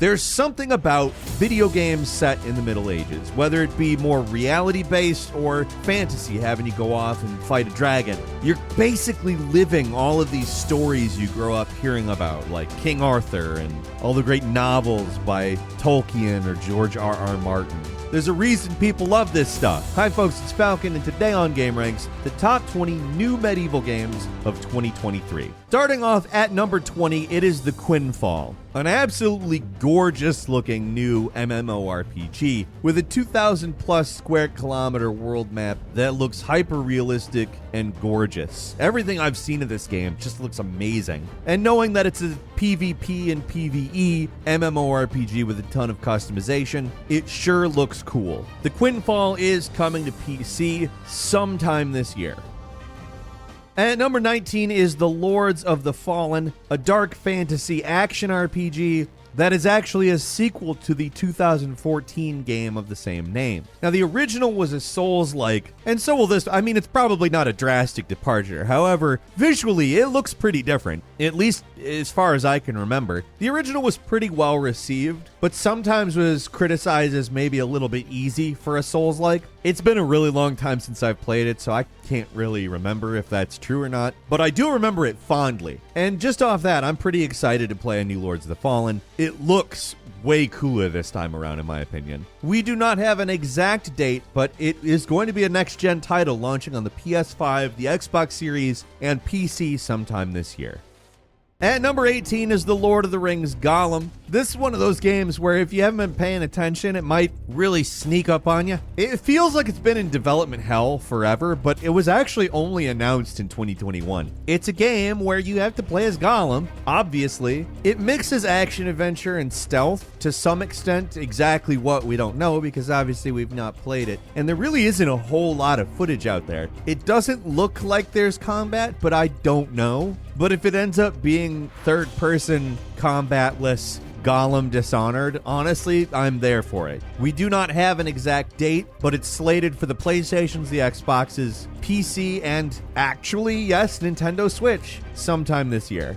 There's something about video games set in the Middle Ages, whether it be more reality-based or fantasy, having you go off and fight a dragon. You're basically living all of these stories you grow up hearing about, like King Arthur and all the great novels by Tolkien or George R.R. Martin. There's a reason people love this stuff. Hi folks, it's Falcon, and today on GameRanx, the top 20 new medieval games of 2023. Starting off at number 20, it is the Quinfall, an absolutely gorgeous looking new MMORPG with a 2,000 plus square kilometer world map that looks hyper realistic and gorgeous. Everything I've seen of this game just looks amazing. And knowing that it's a PvP and PvE MMORPG with a ton of customization, it sure looks cool. The Quinfall is coming to PC sometime this year. At number 19 is The Lords of the Fallen, a dark fantasy action RPG that is actually a sequel to the 2014 game of the same name. Now, the original was a Souls-like, and so will this. I mean, it's probably not a drastic departure. However, visually, it looks pretty different, at least as far as I can remember. The original was pretty well received, but sometimes was criticized as maybe a little bit easy for a Souls-like. It's been a really long time since I've played it, so I can't really remember if that's true or not, but I do remember it fondly. And just off that, I'm pretty excited to play a new Lords of the Fallen. It looks way cooler this time around, in my opinion. We do not have an exact date, but it is going to be a next-gen title launching on the PS5, the Xbox Series, and PC sometime this year. At number 18 is The Lord of the Rings Gollum. This is one of those games where if you haven't been paying attention, it might really sneak up on you. It feels like it's been in development hell forever, but it was actually only announced in 2021. It's a game where you have to play as Gollum, obviously. It mixes action-adventure and stealth to some extent, exactly what we don't know because obviously we've not played it. And there really isn't a whole lot of footage out there. It doesn't look like there's combat, but I don't know. But if it ends up being third-person, combatless, Gollum Dishonored, honestly, I'm there for it. We do not have an exact date, but it's slated for the PlayStations, the Xboxes, PC, and actually, yes, Nintendo Switch sometime this year.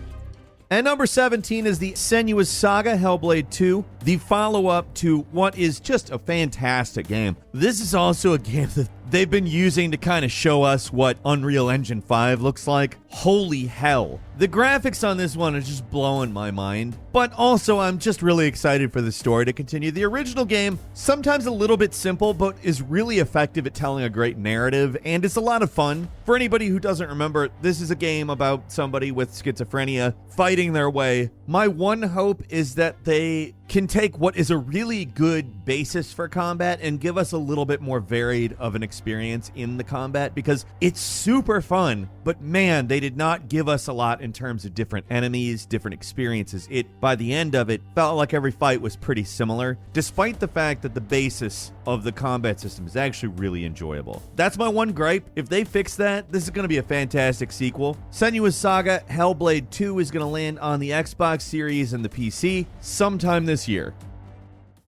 At number 17 is the Senua Saga Hellblade 2, the follow-up to what is just a fantastic game. This is also a game that they've been using to kind of show us what Unreal Engine 5 looks like. Holy hell. The graphics on this one are just blowing my mind, but also I'm just really excited for the story to continue. The original game, sometimes a little bit simple, but is really effective at telling a great narrative, and it's a lot of fun. For anybody who doesn't remember, this is a game about somebody with schizophrenia fighting their way. My one hope is that they can take what is a really good basis for combat and give us a little bit more varied of an experience in the combat, because it's super fun, but man, they did not give us a lot in terms of different enemies, different experiences. By the end of it, felt like every fight was pretty similar, despite the fact that the basis of the combat system is actually really enjoyable. That's my one gripe. If they fix that, this is going to be a fantastic sequel. Senua Saga Hellblade 2 is going to land on the Xbox Series and the PC sometime this year.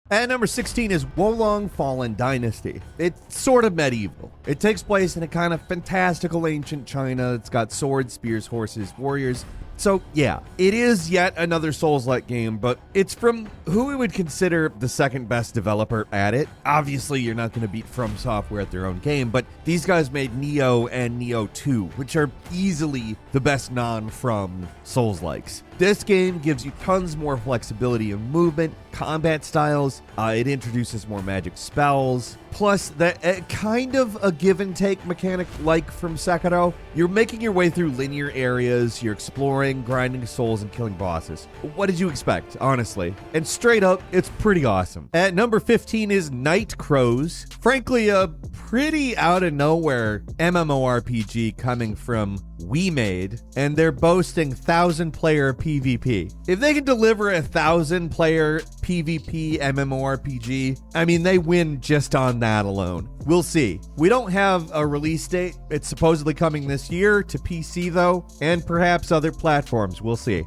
At number 16 is Wolong Fallen Dynasty. It's sort of medieval. It takes place in a kind of fantastical ancient China. It's got swords, spears, horses, warriors. So yeah, it is yet another Souls-like game, but it's from who we would consider the second best developer at it. Obviously, you're not going to beat From Software at their own game, but these guys made Neo and Neo 2, which are easily the best non-From Souls-likes. This game gives you tons more flexibility in movement, combat styles. It introduces more magic spells. Plus, that kind of a give and take mechanic like from Sekiro. You're making your way through linear areas, you're exploring, grinding souls, and killing bosses. What did you expect, honestly? And straight up, it's pretty awesome. At number 15 is Night Crows. Frankly, a pretty out of nowhere MMORPG coming from WeMade, and they're boasting 1,000-player PvP. If they can deliver a 1,000-player PvP MMORPG, I mean, they win just on that alone. We'll see. We don't have a release date. It's supposedly coming this year to PC, though, and perhaps other platforms. We'll see.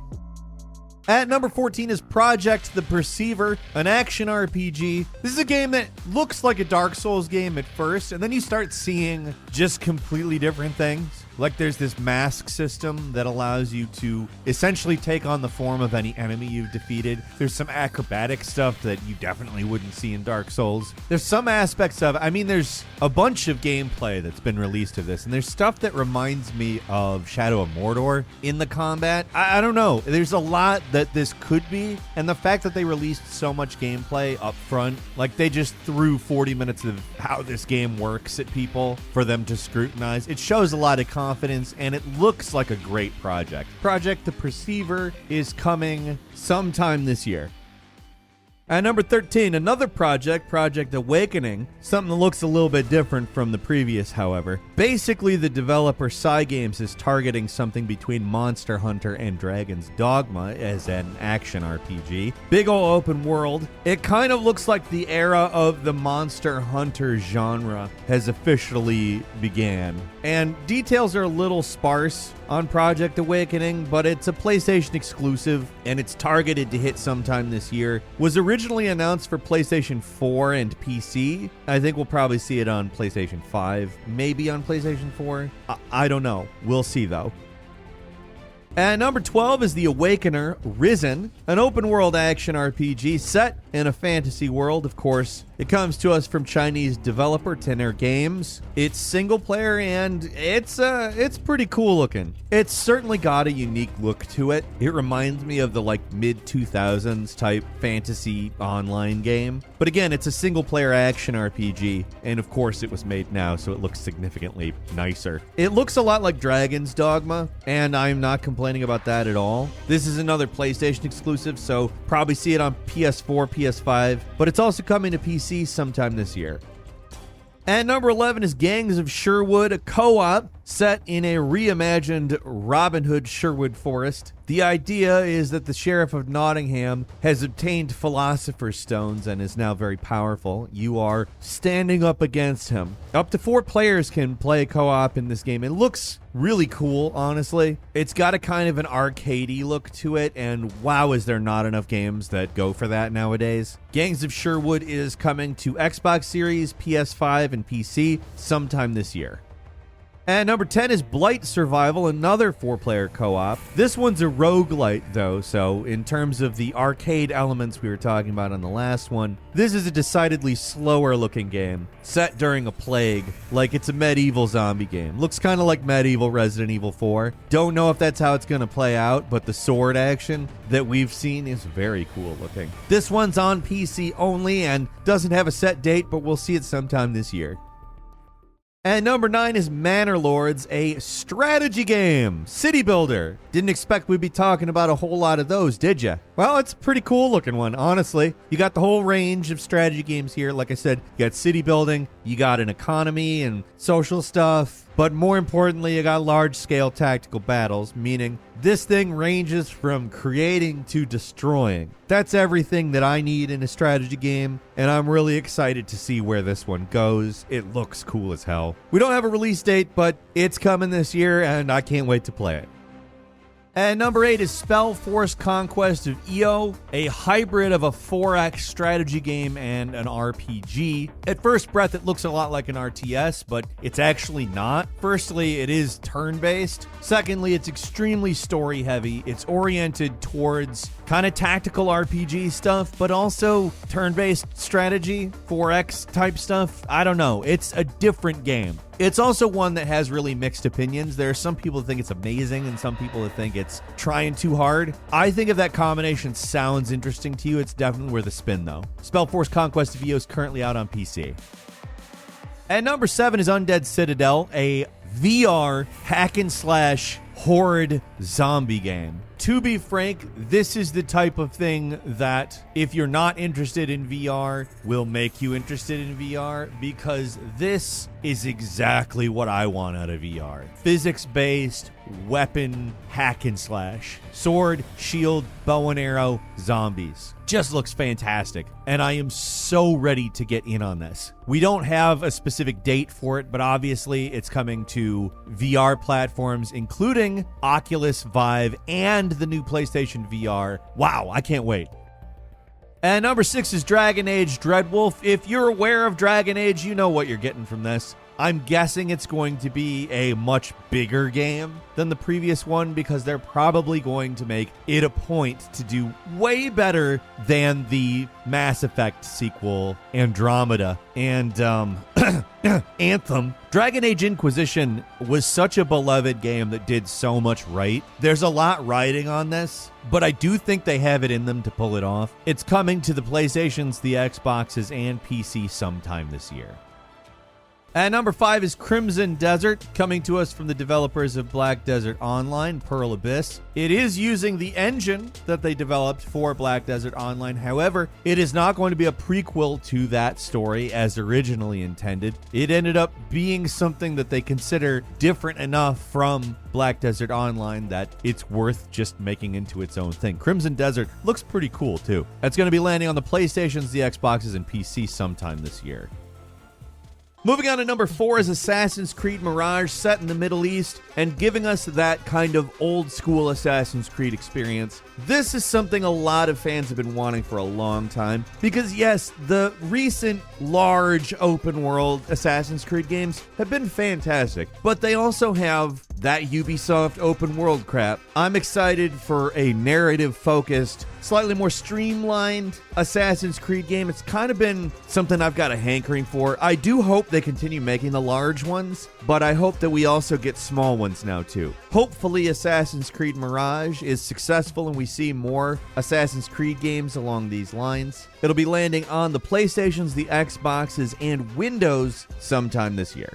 At number 14 is Project the Perceiver, an action RPG. This is a game that looks like a Dark Souls game at first, and then you start seeing just completely different things. Like there's this mask system that allows you to essentially take on the form of any enemy you've defeated. There's some acrobatic stuff that you definitely wouldn't see in Dark Souls. There's some aspects of, there's a bunch of gameplay that's been released of this, and there's stuff that reminds me of Shadow of Mordor in the combat. I don't know. There's a lot that this could be, and the fact that they released so much gameplay up front, like they just threw 40 minutes of how this game works at people for them to scrutinize. It shows a lot of confidence, and it looks like a great project. Project The Perceiver is coming sometime this year. At number 13, another project, Project Awakening, something that looks a little bit different from the previous, however. Basically, the developer Cygames is targeting something between Monster Hunter and Dragon's Dogma as an action RPG. Big ol' open world. It kind of looks like the era of the Monster Hunter genre has officially began. And details are a little sparse on Project Awakening, but it's a PlayStation exclusive, and it's targeted to hit sometime this year. Was originally announced for PlayStation 4 and PC. I think we'll probably see it on PlayStation 5, maybe on PlayStation 4. I don't know. We'll see, though. At number 12 is The Awakener Risen, an open-world action RPG set in a fantasy world, of course. It comes to us from Chinese developer Tenor Games. It's single-player, and it's pretty cool looking. It's certainly got a unique look to it. It reminds me of the mid-2000s type fantasy online game. But again, it's a single-player action RPG, and of course it was made now, so it looks significantly nicer. It looks a lot like Dragon's Dogma, and I'm not complaining about that at all. This is another PlayStation exclusive, so probably see it on PS4, PS5, but it's also coming to PC sometime this year. At number 11 is Gangs of Sherwood, a co-op set in a reimagined Robin Hood Sherwood forest. The idea is that the Sheriff of Nottingham has obtained Philosopher's Stones and is now very powerful. You are standing up against him. Up to 4 players can play co-op in this game. It looks really cool, honestly. It's got a kind of an arcadey look to it, and wow, is there not enough games that go for that nowadays. Gangs of Sherwood is coming to Xbox Series, PS5, and PC sometime this year. And number 10 is Blight Survival, another 4-player co-op. This one's a roguelite, though, so in terms of the arcade elements we were talking about on the last one, this is a decidedly slower-looking game, set during a plague, like it's a medieval zombie game. Looks kind of like medieval Resident Evil 4. Don't know if that's how it's going to play out, but the sword action that we've seen is very cool looking. This one's on PC only and doesn't have a set date, but we'll see it sometime this year. And number 9 is Manor Lords, a strategy game, city builder. Didn't expect we'd be talking about a whole lot of those, did you? Well, it's a pretty cool looking one, honestly. You got the whole range of strategy games here. Like I said, you got city building, you got an economy and social stuff, but more importantly, you got large-scale tactical battles, meaning this thing ranges from creating to destroying. That's everything that I need in a strategy game, and I'm really excited to see where this one goes. It looks cool as hell. We don't have a release date, but it's coming this year, and I can't wait to play it. And number 8 is SpellForce Conquest of Eo, a hybrid of a 4X strategy game and an RPG. At first breath, it looks a lot like an RTS, but it's actually not. Firstly, it is turn-based. Secondly, it's extremely story-heavy. It's oriented towards kind of tactical RPG stuff, but also turn-based strategy, 4X type stuff. I don't know. It's a different game. It's also one that has really mixed opinions. There are some people that think it's amazing and some people that think it's trying too hard. I think if that combination sounds interesting to you, it's definitely worth a spin, though. SpellForce Conquest of Eo is currently out on PC. And number 7 is Undead Citadel, a VR hack-and-slash horde zombie game. To be frank, this is the type of thing that, if you're not interested in VR, will make you interested in VR, because this is exactly what I want out of VR. Physics-based, weapon, hack and slash. Sword, shield, bow and arrow, zombies. Just looks fantastic, and I am so ready to get in on this. We don't have a specific date for it, but obviously it's coming to VR platforms, including Oculus, Vive, and the new PlayStation VR. Wow, I can't wait. And number 6 is Dragon Age Dreadwolf. If you're aware of Dragon Age, you know what you're getting from this. I'm guessing it's going to be a much bigger game than the previous one because they're probably going to make it a point to do way better than the Mass Effect sequel, Andromeda, and Anthem. Dragon Age Inquisition was such a beloved game that did so much right. There's a lot riding on this, but I do think they have it in them to pull it off. It's coming to the PlayStations, the Xboxes, and PC sometime this year. At number 5 is Crimson Desert, coming to us from the developers of Black Desert Online, Pearl Abyss. It is using the engine that they developed for Black Desert Online. However, it is not going to be a prequel to that story as originally intended. It ended up being something that they consider different enough from Black Desert Online that it's worth just making into its own thing. Crimson Desert looks pretty cool, too. That's going to be landing on the PlayStations, the Xboxes, and PC sometime this year. Moving on to number 4 is Assassin's Creed Mirage, set in the Middle East and giving us that kind of old school Assassin's Creed experience. This is something a lot of fans have been wanting for a long time because, yes, the recent large open world Assassin's Creed games have been fantastic, but they also have that Ubisoft open world crap. I'm excited for a narrative focused, slightly more streamlined Assassin's Creed game. It's kind of been something I've got a hankering for. I do hope they continue making the large ones, but I hope that we also get small ones now too. Hopefully Assassin's Creed Mirage is successful and we see more Assassin's Creed games along these lines. It'll be landing on the PlayStations, the Xboxes, and Windows sometime this year.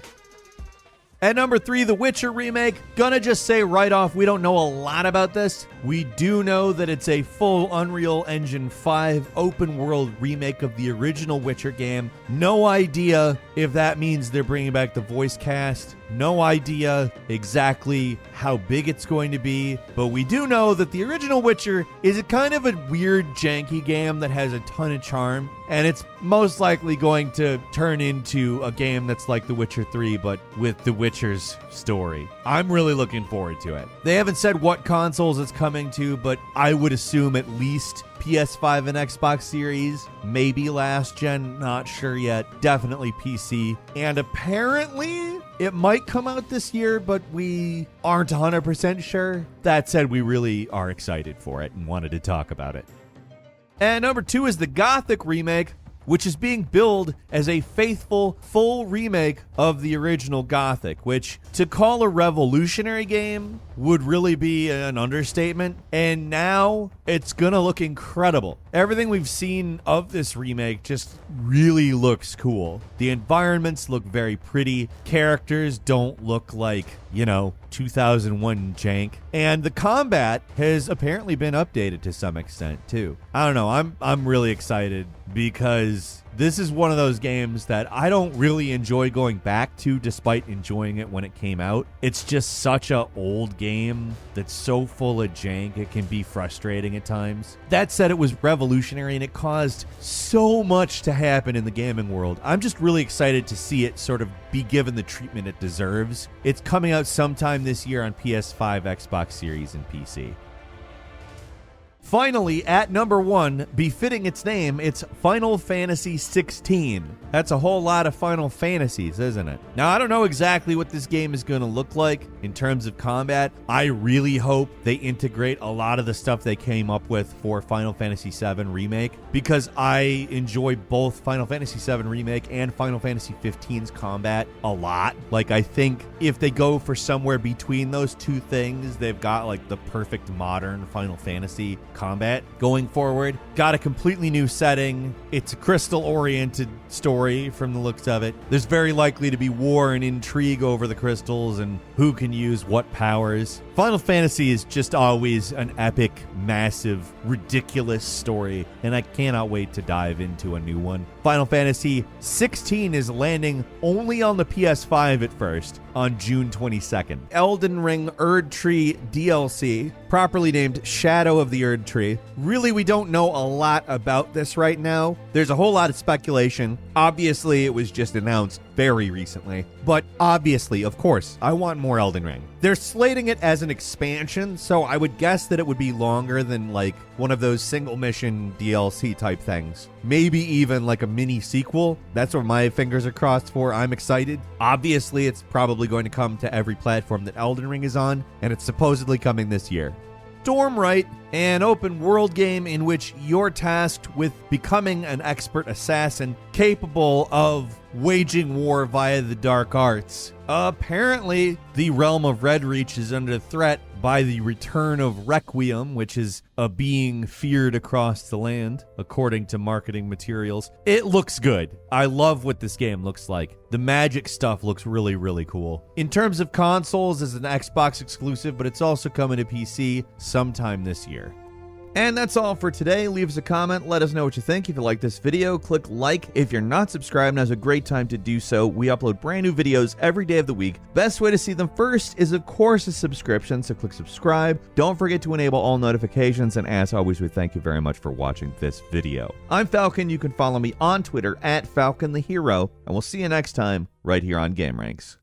At number 3, The Witcher Remake. Gonna just say right off, we don't know a lot about this. We do know that it's a full Unreal Engine 5 open world remake of the original Witcher game. No idea if that means they're bringing back the voice cast. No idea exactly how big it's going to be, but we do know that the original Witcher is a kind of a weird, janky game that has a ton of charm, and it's most likely going to turn into a game that's like The Witcher 3, but with The Witcher's story. I'm really looking forward to it. They haven't said what consoles it's coming to, but I would assume at least PS5 and Xbox Series, maybe last gen, not sure yet. Definitely PC. And apparently it might come out this year, but we aren't 100% sure. That said, we really are excited for it and wanted to talk about it. And number 2 is the Gothic Remake, which is being billed as a faithful, full remake of the original Gothic, which to call a revolutionary game would really be an understatement. And now it's gonna look incredible. Everything we've seen of this remake just really looks cool. The environments look very pretty. Characters don't look like, 2001 jank. And the combat has apparently been updated to some extent too. I don't know. I'm really excited because this is one of those games that I don't really enjoy going back to despite enjoying it when it came out. It's just such an old game that's so full of jank, it can be frustrating at times. That said, it was revolutionary and it caused so much to happen in the gaming world. I'm just really excited to see it sort of be given the treatment it deserves. It's coming out sometime this year on PS5, Xbox Series, and PC. Finally, at number 1, befitting its name, it's Final Fantasy 16. That's a whole lot of Final Fantasies, isn't it? Now, I don't know exactly what this game is going to look like in terms of combat. I really hope they integrate a lot of the stuff they came up with for Final Fantasy VII Remake, because I enjoy both Final Fantasy VII Remake and Final Fantasy 15's combat a lot. Like, I think if they go for somewhere between those two things, they've got like the perfect modern Final Fantasy combat going forward. Got a completely new setting. It's a crystal-oriented story from the looks of it. There's very likely to be war and intrigue over the crystals and who can use what powers. Final Fantasy is just always an epic, massive, ridiculous story, and I cannot wait to dive into a new one. Final Fantasy 16 is landing only on the PS5 at first on June 22nd. Elden Ring Erd Tree DLC, properly named Shadow of the Erd Tree. Really, we don't know a lot about this right now. There's a whole lot of speculation. Obviously, it was just announced very recently. But obviously, of course, I want more Elden Ring. They're slating it as an expansion, so I would guess that it would be longer than like one of those single mission DLC type things. Maybe even like a mini sequel. That's what my fingers are crossed for. I'm excited. Obviously, it's probably going to come to every platform that Elden Ring is on, and it's supposedly coming this year. Stormright, an open world game in which you're tasked with becoming an expert assassin capable of waging war via the dark arts. Apparently, the realm of Redreach is under threat by the return of Requiem, which is a being feared across the land, according to marketing materials. It looks good. I love what this game looks like. The magic stuff looks really, really cool. In terms of consoles, it's an Xbox exclusive, but it's also coming to PC sometime this year. And that's all for today. Leave us a comment. Let us know what you think. If you like this video, click like. If you're not subscribed, now's a great time to do so. We upload brand new videos every day of the week. Best way to see them first is, of course, a subscription, so click subscribe. Don't forget to enable all notifications, and as always, we thank you very much for watching this video. I'm Falcon. You can follow me on Twitter @FalconTheHero, and we'll see you next time right here on gameranx.